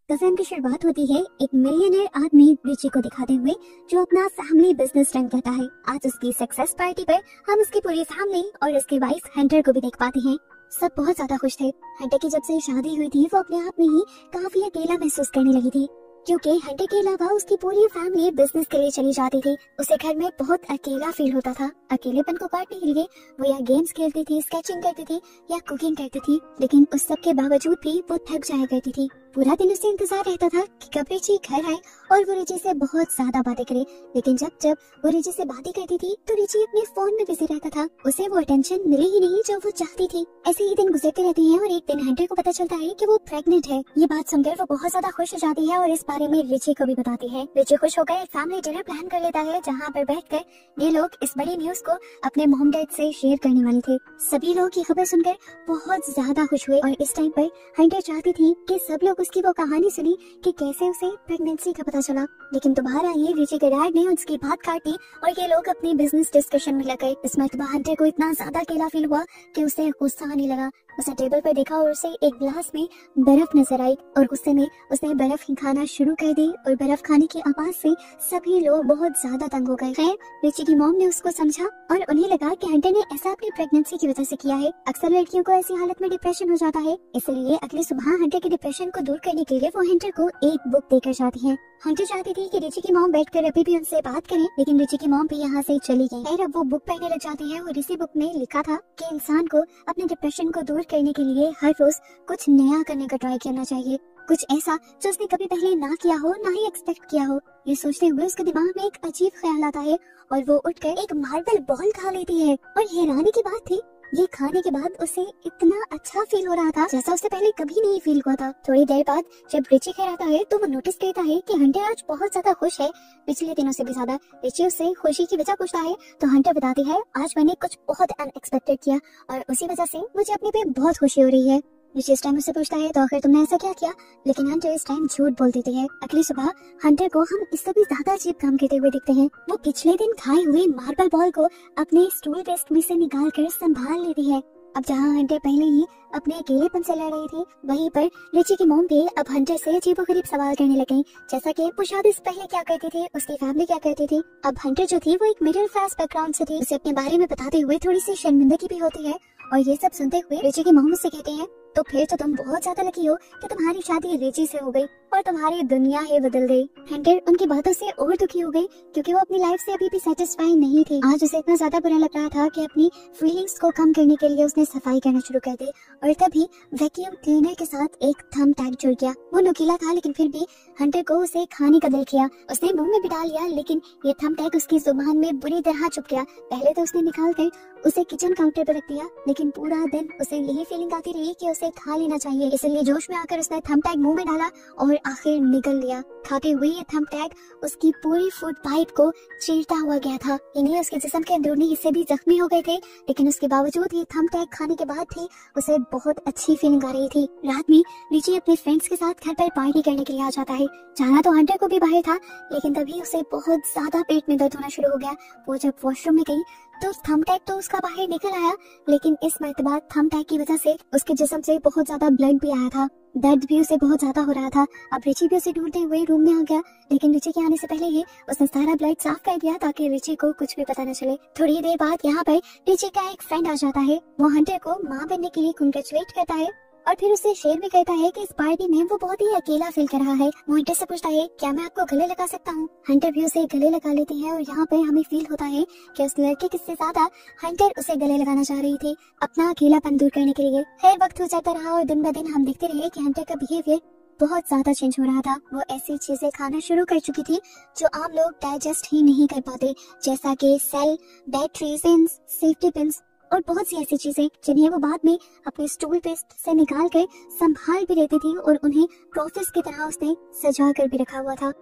तो फिल्म की शुरुआत होती है एक मिलियनर आदमी रिची को दिखाते हुए जो अपना फैमिली बिजनेस रन करता है। आज उसकी सक्सेस पार्टी पर हम उसकी पूरी फैमिली और उसके वाइफ हंटर को भी देख पाते हैं। सब बहुत ज्यादा खुश थे। हंटर की जब से शादी हुई थी वो अपने आप में ही काफी अकेला महसूस करने लगी थी, क्योंकि हंटर के अलावा उसकी पूरी फैमिली बिजनेस के लिए चली जाती थी। उसे घर में बहुत अकेला फील होता था। अकेलेपन को काटने के लिए वो या गेम्स खेलती थी, स्केचिंग करती थी या कुकिंग करती थी, लेकिन उस सब के बावजूद भी वो थक जाया करती थी। पूरा दिन उसे इंतजार रहता था कि कब रिची घर आए और वो रिची से बहुत ज्यादा बातें करे, लेकिन जब जब वो रिची से बातें करती थी तो रिची अपने फोन में बिजी रहता था। उसे वो अटेंशन मिली ही नहीं जो वो चाहती थी। ऐसे ही दिन गुजरते रहते हैं और एक दिन हंटर को पता चलता है कि वो प्रेग्नेंट है। ये बात सुनकर वो बहुत ज्यादा खुश हो जाती है और इस बारे में रिची को भी बताती है। रिची खुश होकर एक फैमिली डिनर प्लान कर लेता है, जहाँ पर बैठकर ये लोग इस बड़ी न्यूज को अपने मॉम डैड से शेयर करने वाले थे। सभी लोग ये खबर सुनकर बहुत ज्यादा खुश हुए और इस टाइम पर हंटर चाहती थी कि सब लोग उसकी वो कहानी सुनी कि कैसे उसे प्रेगनेंसी का पता चला। लेकिन दोबारा ये रिची के डैड ने उसकी बात काटी और ये लोग अपनी बिजनेस डिस्कशन में लग गए। इस मर्तबा हंटर को इतना ज्यादा अकेला फील हुआ कि उसे गुस्सा आने लगा। उसने टेबल पर देखा और उसे एक गिलास में बर्फ नजर आई और गुस्से में उसने बर्फ ही खाना शुरू कर दी और बर्फ खाने की आवाज से सभी लोग बहुत ज्यादा तंग हो गए। खैर रिची की मॉम ने उसको समझा और उन्हें लगा कि हंटर ने ऐसा अपनी प्रेगनेंसी की वजह से किया है। अक्सर लड़कियों को ऐसी हालत में डिप्रेशन हो जाता है, इसलिए अगली सुबह हंटर के डिप्रेशन को दूर करने के लिए वो हंटर को एक बुक देकर जाती है। हंटर चाहती थी कि रिची की मॉम बैठकर अभी भी उनसे बात करें, लेकिन रिची की मॉम भी यहाँ से चली गई। खैर अब वो बुक पढ़ने लग जाती है और इसी बुक में लिखा था कि इंसान को अपने डिप्रेशन को दूर करने के लिए हर रोज कुछ नया करने का ट्राई करना चाहिए, कुछ ऐसा जो उसने कभी पहले ना किया हो, ना ही एक्सपेक्ट किया हो। ये सोचते हुए उसके दिमाग में एक अजीब ख्याल आता है और वो उठकर एक मार्बल बॉल खा लेती है। और हैरानी की बात थी, ये खाने के बाद उसे इतना अच्छा फील हो रहा था जैसा उसे पहले कभी नहीं फील हुआ था। थोड़ी देर बाद जब रिची घर आता है तो वो नोटिस करता है कि हंटर आज बहुत ज्यादा खुश है, पिछले दिनों से भी ज्यादा। रिची उससे खुशी की वजह पूछता है तो हंटर बताती है, आज मैंने कुछ बहुत अनएक्सपेक्टेड किया और उसी वजह से मुझे अपने पे बहुत खुशी हो रही है। रिची इस टाइम उससे पूछता है तो आखिर तुमने ऐसा क्या किया, लेकिन हंटर इस टाइम झूठ बोल देती है। अगली सुबह हंटर को हम इससे भी ज्यादा अजीब काम करते हुए दिखते हैं। वो पिछले दिन खाए हुए मार्बल बॉल को अपने स्टूल रेस्ट में से निकाल कर संभाल लेती है। अब जहाँ हंटर पहले ही अपने अकेलेपन से लड़ रही थी, वहीं पर रिची की मॉम भी अब हंटर से अजीबोगरीब सवाल करने लग गई, जैसा कि वो शादी से पहले क्या करती थी, उसकी फैमिली क्या करती थी। अब हंटर जो थी वो एक मिडिल क्लास बैकग्राउंड से थी। उसे अपने बारे में बताते हुए थोड़ी सी शर्मिंदगी भी होती है और ये सब सुनते हुए रिची की मॉम उससे कहते हैं, तो फिर तो तुम बहुत ज्यादा लकी हो कि तुम्हारी शादी रिची से हो गई और तुम्हारी दुनिया ही बदल गई। हंटर उनकी बातों से और दुखी हो गई क्योंकि वो अपनी लाइफ से अभी भी सेटिस्फाई नहीं थे। आज उसे इतना ज्यादा बुरा लग रहा था कि अपनी फीलिंग्स को कम करने के लिए उसने सफाई करना शुरू कर दी और तभी वैक्यूम क्लीनर के साथ एक थंब टैग जुड़ गया। वो नुकीला था लेकिन फिर भी हंटर को उसे खाने का दिल किया। उसने मुंह में भी डाल लिया, लेकिन ये थंब टैग उसकी जुबान में बुरी तरह चुप गया। पहले तो उसने निकाल कर उसे किचन काउंटर पर रख दिया, लेकिन पूरा दिन उसे यही फीलिंग आती रही कि उसे खा लेना चाहिए। इसलिए जोश में आकर उसने थंब टैग मुंह में डाला और आखिर निगल लिया। खाते हुए ये थंब टैग उसकी पूरी फूड पाइप को चीरता हुआ गया था। इन्हें उसके जिस्म के अंदरूनी हिस्से भी जख्मी हो गए थे, लेकिन उसके बावजूद ये थंब टैग खाने के बाद भी उसे बहुत अच्छी फीलिंग आ रही थी। रात में रिची अपने फ्रेंड्स के साथ घर पर पार्टी करने के लिए आ जाता है। जाना तो हंटर को भी बाहर था, लेकिन तभी उसे बहुत ज्यादा पेट में दर्द होना शुरू हो गया। वो जब वॉशरूम में गई तो थंब टैग तो उसका बाहर निकल आया, लेकिन इस मर्तबा थंब टैग की वजह से उसके जिस्म से बहुत ज्यादा ब्लड भी आया था। दर्द भी उसे बहुत ज्यादा हो रहा था। अब रिची भी उसे ढूंढते हुए रूम में आ गया, लेकिन रिची के आने से पहले ही उसने सारा ब्लड साफ कर दिया ताकि रिची को कुछ भी पता न चले। थोड़ी देर बाद यहाँ पर रिची का एक फ्रेंड आ जाता है। वो हंटर को माँ बनने के लिए कंग्रेचुलेट करता है और फिर उसे शेयर भी करता है कि इस पार्टी में वो बहुत ही अकेला फील कर रहा है। वो हंटर से पूछता है, क्या मैं आपको गले लगा सकता हूँ। हंटर भी उसे गले लगा लेती है और यहाँ पर हमें फील होता है कि उस लड़के किससे ज्यादा हंटर उसे गले लगाना चाह रही थी अपना अकेलापन दूर करने के लिए। खैर वक्त गुजरता रहा और दिन ब दिन हम देखते रहे कि हंटर का बिहेवियर बहुत ज्यादा चेंज हो रहा था। वो ऐसी चीजें खाना शुरू कर चुकी थी जो आम लोग डाइजेस्ट ही नहीं कर पाते, जैसा कि cell, battery, pins, safety pins और बहुत सी ऐसी चीजें जिन्हें वो बाद में अपने स्टूल पेस्ट से निकाल कर संभाल भी लेती थी और उन्हें ट्रॉफिस की तरह उसने सजा कर भी रखा हुआ था।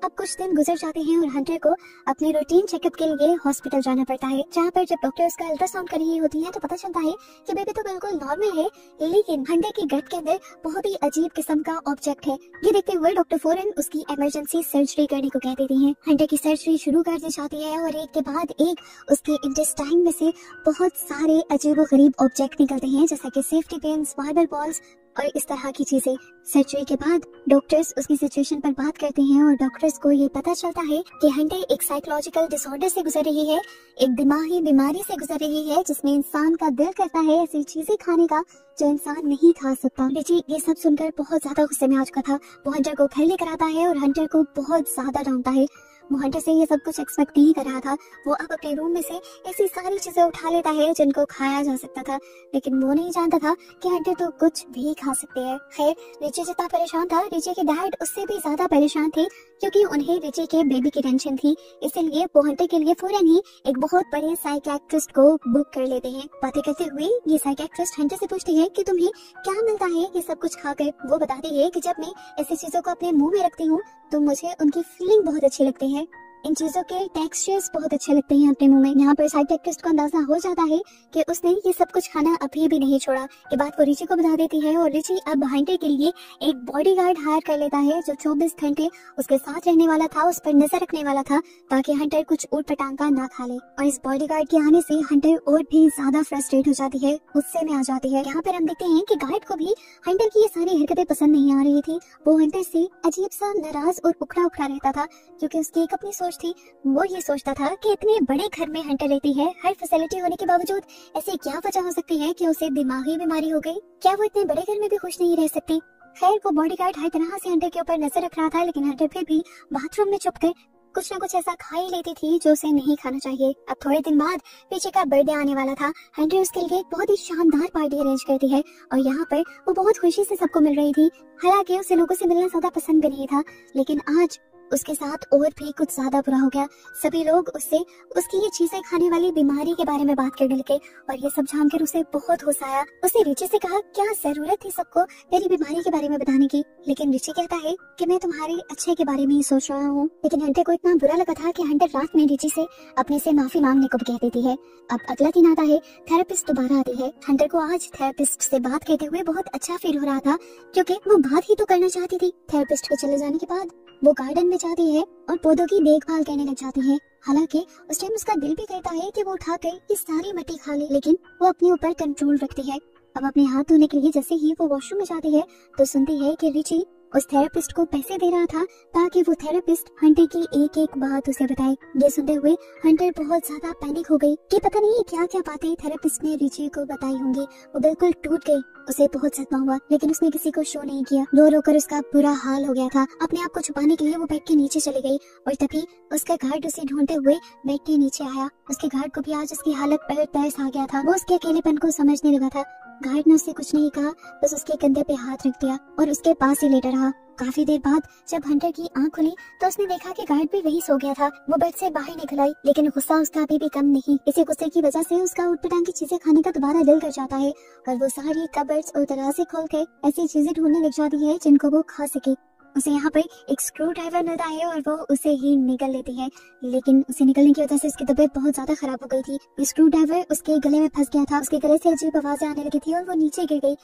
अब कुछ दिन गुजर जाते हैं और हंटर को अपने रूटीन चेकअप के लिए हॉस्पिटल जाना पड़ता है, जहाँ पर जब डॉक्टर उसका अल्ट्रासाउंड कर रही होती है तो पता चलता है कि बेबी तो बिल्कुल नॉर्मल है, लेकिन हंटर की गट के अंदर बहुत ही अजीब किस्म का ऑब्जेक्ट है। ये देखते हुए डॉक्टर फौरन उसकी इमरजेंसी सर्जरी करने को कह देती है। हंटर की सर्जरी शुरू कर दी जाती है और एक के बाद एक उसके इंटेस्टाइन में से बहुत सारे अजीब व गरीब ऑब्जेक्ट निकलते हैं, जैसा कि सेफ्टी पिन्स, मार्बल बॉल्स और इस तरह की चीजें। सर्जरी के बाद डॉक्टर्स उसकी सिचुएशन पर बात करते हैं और डॉक्टर्स को ये पता चलता है कि हंटर एक साइकोलॉजिकल डिसऑर्डर से गुजर रही है, एक दिमागी बीमारी से गुजर रही है, जिसमें इंसान का दिल करता है ऐसी चीजें खाने का जो इंसान नहीं खा सकता। रिची ये सब सुनकर बहुत ज्यादा गुस्से में आ चुका था। वो हंटर को घर लेकर आता है और हंटर को बहुत ज्यादा डांटता है। वो हंटर से ये सब कुछ एक्सपेक्ट नहीं कर रहा था। वो अब अपने रूम में से ऐसी सारी चीजें उठा लेता है जिनको खाया जा सकता था, लेकिन वो नहीं जानता था कि हंटर तो कुछ भी खा सकते हैं। खैर, रिची जितना परेशान था, रिची के डैड उससे भी ज्यादा परेशान थे, क्योंकि उन्हें रिची के बेबी की टेंशन थी। इसलिए वो हंटर के लिए फौरन ही एक बहुत बड़े साइकियाट्रिस्ट को बुक कर लेते हैं। बातें करते हुए ये साइकियाट्रिस्ट हंटर से पूछती है कि तुम्हें क्या मिलता है ये सब कुछ खाकर। वो बताती है कि जब मैं ऐसी चीजों को अपने मुंह में रखती हूँ तो मुझे उनकी फीलिंग बहुत अच्छी लगती है, इन चीजों के टेक्सचर्स बहुत अच्छे लगते हैं अपने मुंह में। यहाँ पर साइकियाट्रिस्ट को अंदाजा हो जाता है कि उसने ये सब कुछ खाना अभी भी नहीं छोड़ा। ये बात वो रिची को बता देती है और रिची अब हंटर के लिए एक बॉडीगार्ड हायर कर लेता है जो 24 घंटे उसके साथ रहने वाला था, उस पर नजर रखने वाला था, ताकि हंटर कुछ ऊट पटांगा ना खा ले। और इस बॉडीगार्ड के आने से हंटर और भी ज्यादा फ्रस्ट्रेट हो जाती है, गुस्से में आ जाती है। यहाँ पर हम देखते हैं कि गार्ड को भी हंटर की ये सारी हरकतें पसंद नहीं आ रही थी। वो हंटर से अजीब सा नाराज और उखड़ा उखड़ा रहता था, क्योंकि उसकी एक अपनी थी। वो ये सोचता था कि इतने बड़े घर में हंटर रहती है, हर फैसिलिटी होने के बावजूद ऐसी क्या वजह हो सकती है कि उसे दिमागी बीमारी हो गई। क्या वो इतने बड़े घर में भी खुश नहीं रह सकती? खैर, वो बॉडीगार्ड हर तरह से हंटर के ऊपर नजर रख रहा था, लेकिन हंटर फिर भी बाथरूम में छुपकर कुछ न कुछ ऐसा खा ही लेती थी जो उसे नहीं खाना चाहिए। अब थोड़े दिन बाद रिची का बर्थडे आने वाला था। हंटर उसके लिए एक बहुत ही शानदार पार्टी अरेंज करती है और यहाँ पर वो बहुत खुशी से सबको मिल रही थी। हालांकि उसे लोगों से मिलना ज्यादा पसंद भी नहीं था, लेकिन आज उसके साथ और भी कुछ ज्यादा बुरा हो गया। सभी लोग उससे उसकी ये चीजें खाने वाली बीमारी के बारे में बात करने लगे और ये सब जानकर उसे बहुत गुस्सा आया। उसने रिची से कहा, क्या जरूरत थी सबको मेरी बीमारी के बारे में बताने की? लेकिन रिची कहता है कि मैं तुम्हारे अच्छे के बारे में ही सोच रहा हूँ। लेकिन हंटर को इतना बुरा लगा था कि हंटर रात में रिची से अपने से माफी मांगने को भी कह देती है। अब अगला दिन आता है, थेरेपिस्ट दोबारा आती है। हंटर को आज थेरेपिस्ट से बात करते हुए बहुत अच्छा फील हो रहा था, क्योंकि वो बात ही तो करना चाहती थी। थेरेपिस्ट के चले जाने के बाद वो गार्डन में जाती है और पौधों की देखभाल करने लग जाती है। हालांकि उस टाइम उसका दिल भी कहता है कि वो उठाकर ये सारी मिट्टी खा ले, लेकिन वो अपने ऊपर कंट्रोल रखती है। अब अपने हाथ धोने के लिए जैसे ही वो वॉशरूम में जाती है तो सुनती है कि रिची उस थेरेपिस्ट को पैसे दे रहा था ताकि वो थेरेपिस्ट हंटर की एक एक बात उसे बताए। ये सुनते हुए हंटर बहुत ज्यादा पैनिक हो गई कि पता नहीं क्या क्या बातें थेरेपिस्ट ने रिची को बताई होंगी। वो बिल्कुल टूट गई, उसे बहुत सदमा हुआ, लेकिन उसने किसी को शो नहीं किया। रो रो कर उसका बुरा हाल हो गया था। अपने आप को छुपाने के लिए वो बेड के नीचे चली गई और तभी उसका गार्ड उसे ढूंढते हुए बेड के नीचे आया। उसके गार्ड को भी आज उसकी हालत पर तरस आ गया था। वो उसके अकेलेपन को समझने लगा था। गार्ड ने उससे कुछ नहीं कहा, बस उसके कंधे पे हाथ रख दिया और उसके पास ही लेटा रहा। काफी देर बाद जब हंटर की आंख खुली तो उसने देखा कि गार्ड भी वही सो गया था। वो बेड से बाहर निकल आई, लेकिन गुस्सा उसका अभी भी कम नहीं। इसी गुस्से की वजह से उसका उटपटांग की चीजें खाने का दोबारा दिल कर जाता है और वो सारी कबर्ड्स और दराजे खोल के ऐसी चीजें ढूंढने लग जाती है जिनको वो खा सके। उसे यहाँ पर एक स्क्रू ड्राइवर मिलता है और वो उसे ही निकल लेती है, लेकिन उसे निकलने की वजह से उसकी तबीयत बहुत ज्यादा खराब हो गई थी। स्क्रू ड्राइवर उसके गले में फंस गया था। उसके गले से अजीब आवाजें आने लगी थी और वो नीचे गिर गई।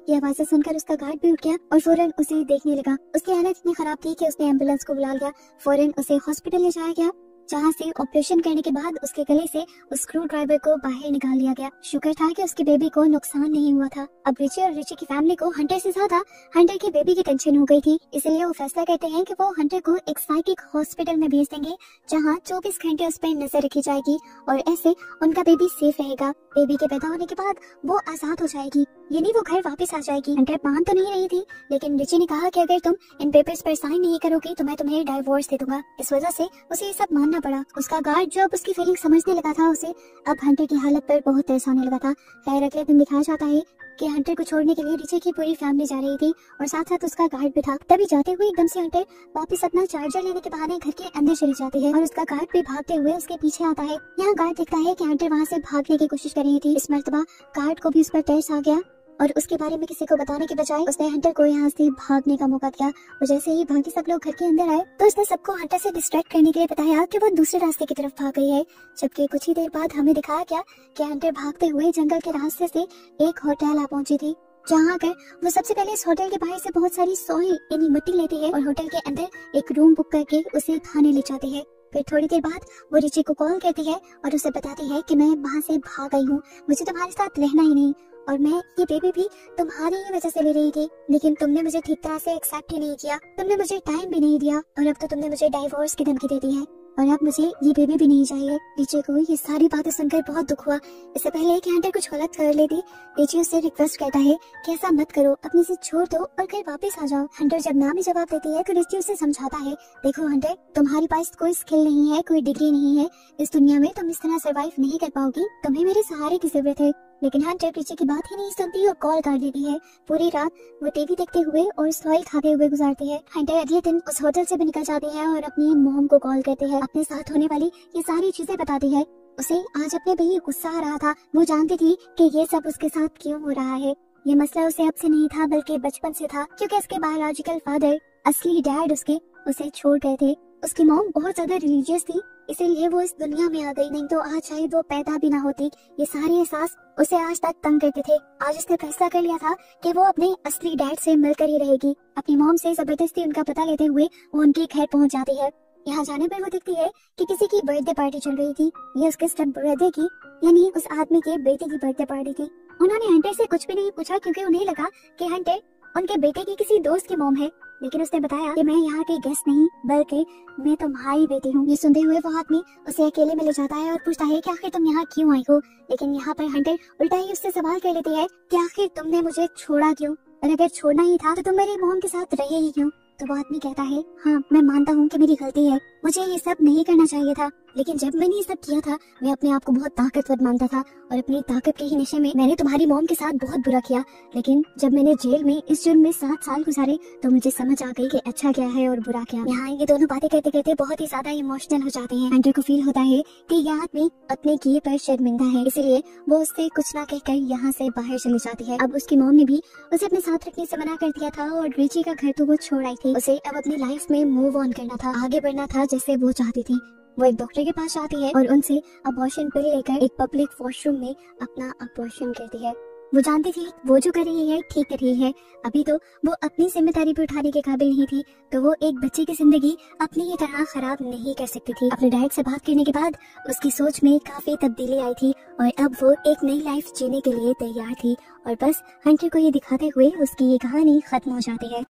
ये आवाजें सुनकर उसका गार्ड भी उठ गया और फौरन उसे देखने लगा। उसकी हालत इतनी खराब थी कि उसने एम्बुलेंस को बुला लिया। फौरन उसे हॉस्पिटल ले जाया गया, जहाँ से ऑपरेशन करने के बाद उसके गले से उस स्क्रू ड्राइवर को बाहर निकाल लिया गया। शुक्र था कि उसके बेबी को नुकसान नहीं हुआ था। अब रिची और रिची की फैमिली को हंटर से ज्यादा हंटर के बेबी की टेंशन हो गई थी, इसलिए वो फैसला करते हैं कि वो हंटर को एक साइकिक हॉस्पिटल में भेज देंगे, जहाँ 24 घंटे उस पर नजर रखी जाएगी और ऐसे उनका बेबी सेफ रहेगा। बेबी के पैदा होने के बाद वो आजाद हो जाएगी, यानी वो घर वापस आ जाएगी। हंटर मान तो नहीं रही थी, लेकिन रिची ने कहा कि अगर तुम इन पेपर्स पर साइन नहीं करोगी तो मैं तुम्हें डाइवोर्स दे दूंगा। इस वजह से उसे ये सब मानना पड़ा। उसका गार्ड जो अब उसकी फीलिंग समझने लगा था, उसे अब हंटर की हालत पर बहुत तरस आने लगा था। खैर, अगले दिन दिखाया जाता है कि हंटर को छोड़ने के लिए रिची की पूरी फैमिली जा रही थी और साथ साथ उसका गार्ड भी था। तभी जाते हुए एकदम से हंटर वापस अपना चार्जर लेने के बहाने घर के अंदर चली जाती है और उसका गार्ड भी भागते हुए उसके पीछे आता है। यहाँ गार्ड देखता है कि हंटर वहाँ से भागने की कोशिश कर रही थी। इस मर्तबा गार्ड को भी उस पर तरस आ गया और उसके बारे में किसी को बताने के बजाय उसने हंटर को यहाँ से भागने का मौका दिया। और जैसे ही बाकी सब लोग घर के अंदर आए तो उसने सबको हंटर से डिस्ट्रैक्ट करने के लिए बताया कि वो दूसरे रास्ते की तरफ भाग गई है। जबकि कुछ ही देर बाद हमें दिखाया गया कि हंटर भागते हुए जंगल के रास्ते से एक होटल आ पहुंची थी, जहाँ आकर वो सबसे पहले इस होटल के बाहर से बहुत सारी सॉइल यानी मिट्टी लेती है और होटल के अंदर एक रूम बुक करके उसे खाने ले जाती है। फिर थोड़ी देर बाद वो रिची को कॉल करती है और उसे बताती है कि मैं वहाँ से भाग आई हूँ, मुझे तुम्हारे साथ रहना ही नहीं। और मैं ये बेबी भी तुम्हारी ही वजह से ले रही थी, लेकिन तुमने मुझे ठीक तरह से एक्सेप्ट ही नहीं किया, तुमने मुझे टाइम भी नहीं दिया और अब तो तुमने मुझे डाइवोर्स की धमकी दे दी है और अब मुझे ये बेबी भी नहीं चाहिए। रिची को ये सारी बातें सुनकर बहुत दुख हुआ। इससे पहले कि हंटर कुछ गलत कर लेती, रिची उससे रिक्वेस्ट करता है कि ऐसा मत करो, अपने से छोड़ दो और घर वापस आ जाओ। हंटर जब ना भी जवाब देती है तो रिची उसे समझाता है, देखो हंटर, तुम्हारे पास कोई स्किल नहीं है, कोई डिग्री नहीं है, इस दुनिया में तुम इस तरह सर्वाइव नहीं कर पाओगी, तुम्हें मेरे सहारे की जरूरत है। लेकिन हंटर रिची की बात ही नहीं सुनती और कॉल काट देती है। पूरी रात वो टीवी देखते हुए और स्लॉइल खाते हुए गुजारती है। हंटर अगले दिन उस होटल से भी निकल जाती है और अपनी मॉम को कॉल करती है, अपने साथ होने वाली ये सारी चीजें बताती है। उसे आज अपने पे ही गुस्सा आ रहा था। वो जानती थी कि ये सब उसके साथ क्यों हो रहा है। ये मसला उसे अब से नहीं था बल्कि बचपन से था, क्योंकि उसके बायोलॉजिकल फादर, असली डैड उसे छोड़ गए थे। उसकी मॉम बहुत ज्यादा रिलीजियस थी, इसीलिए वो इस दुनिया में आ गई, नहीं तो आज शायद वो पैदा भी ना होती। ये सारे एहसास उसे आज तक तंग करते थे। आज उसने फैसला कर लिया था कि वो अपने असली डैड से मिलकर ही रहेगी। अपनी मॉम से जबरदस्ती उनका पता लेते हुए वो उनके घर पहुंच जाती है। यहाँ जाने पर वो देखती है कि किसी की बर्थडे पार्टी चल रही थी। ये उसके स्टेप ब्रदर की, यानी उस आदमी के बेटे की बर्थडे पार्टी थी। उन्होंने हंटर से कुछ भी नहीं पूछा, क्योंकि उन्हें लगा कि हंटर उनके बेटे की किसी दोस्त की मॉम है। लेकिन उसने बताया कि मैं यहाँ की गेस्ट नहीं बल्कि मैं तुम्हारी बेटी हूँ। ये सुनते हुए वो आदमी उसे अकेले में ले जाता है और पूछता है कि आखिर तुम यहाँ क्यों आई हो। लेकिन यहाँ पर हंटर उल्टा ही उससे सवाल कर लेती है कि आखिर तुमने मुझे छोड़ा क्यों, और अगर छोड़ना ही था तो तुम मेरी मॉम के साथ रहे ही क्यों। तो वो आदमी कहता है, हाँ मैं मानता हूँ कि मेरी गलती है, मुझे ये सब नहीं करना चाहिए था, लेकिन जब मैंने ये सब किया था मैं अपने आप को बहुत ताकतवर मानता था और अपनी ताकत के ही नशे में मैंने तुम्हारी मॉम के साथ बहुत बुरा किया। लेकिन जब मैंने जेल में इस जुर्म में 7 साल गुजारे तो मुझे समझ आ गई कि अच्छा क्या है और बुरा क्या। यहाँ ये दोनों बातें कहते कहते बहुत ही ज्यादा इमोशनल हो जाते हैं। हंटर को फील होता है कि यह आदमी अपने किए पर शर्मिंदा है, इसलिए वो उससे कुछ ना कहकर यहाँ से बाहर चली जाती है। अब उसकी मॉम ने भी उसे अपने साथ रखने से मना कर दिया था और रिची का घर तो वो छोड़ आई थी। उसे अब अपनी लाइफ में मूव ऑन करना था, आगे बढ़ना था जैसे वो चाहती थी। वो एक डॉक्टर के पास जाती है और उनसे अबॉर्शन पिल लेकर एक पब्लिक वॉशरूम में अपना अबॉर्शन करती है। वो जानती थी वो जो कर रही है ठीक कर रही है। अभी तो वो अपनी जिम्मेदारी भी उठाने के काबिल नहीं थी, तो वो एक बच्चे की जिंदगी अपनी ही तरह खराब नहीं कर सकती थी। अपने डैड से बात करने के बाद उसकी सोच में काफी तब्दीली आई थी और अब वो एक नई लाइफ जीने के लिए तैयार थी। और बस हंटर को ये दिखाते हुए उसकी ये कहानी खत्म हो जाती है।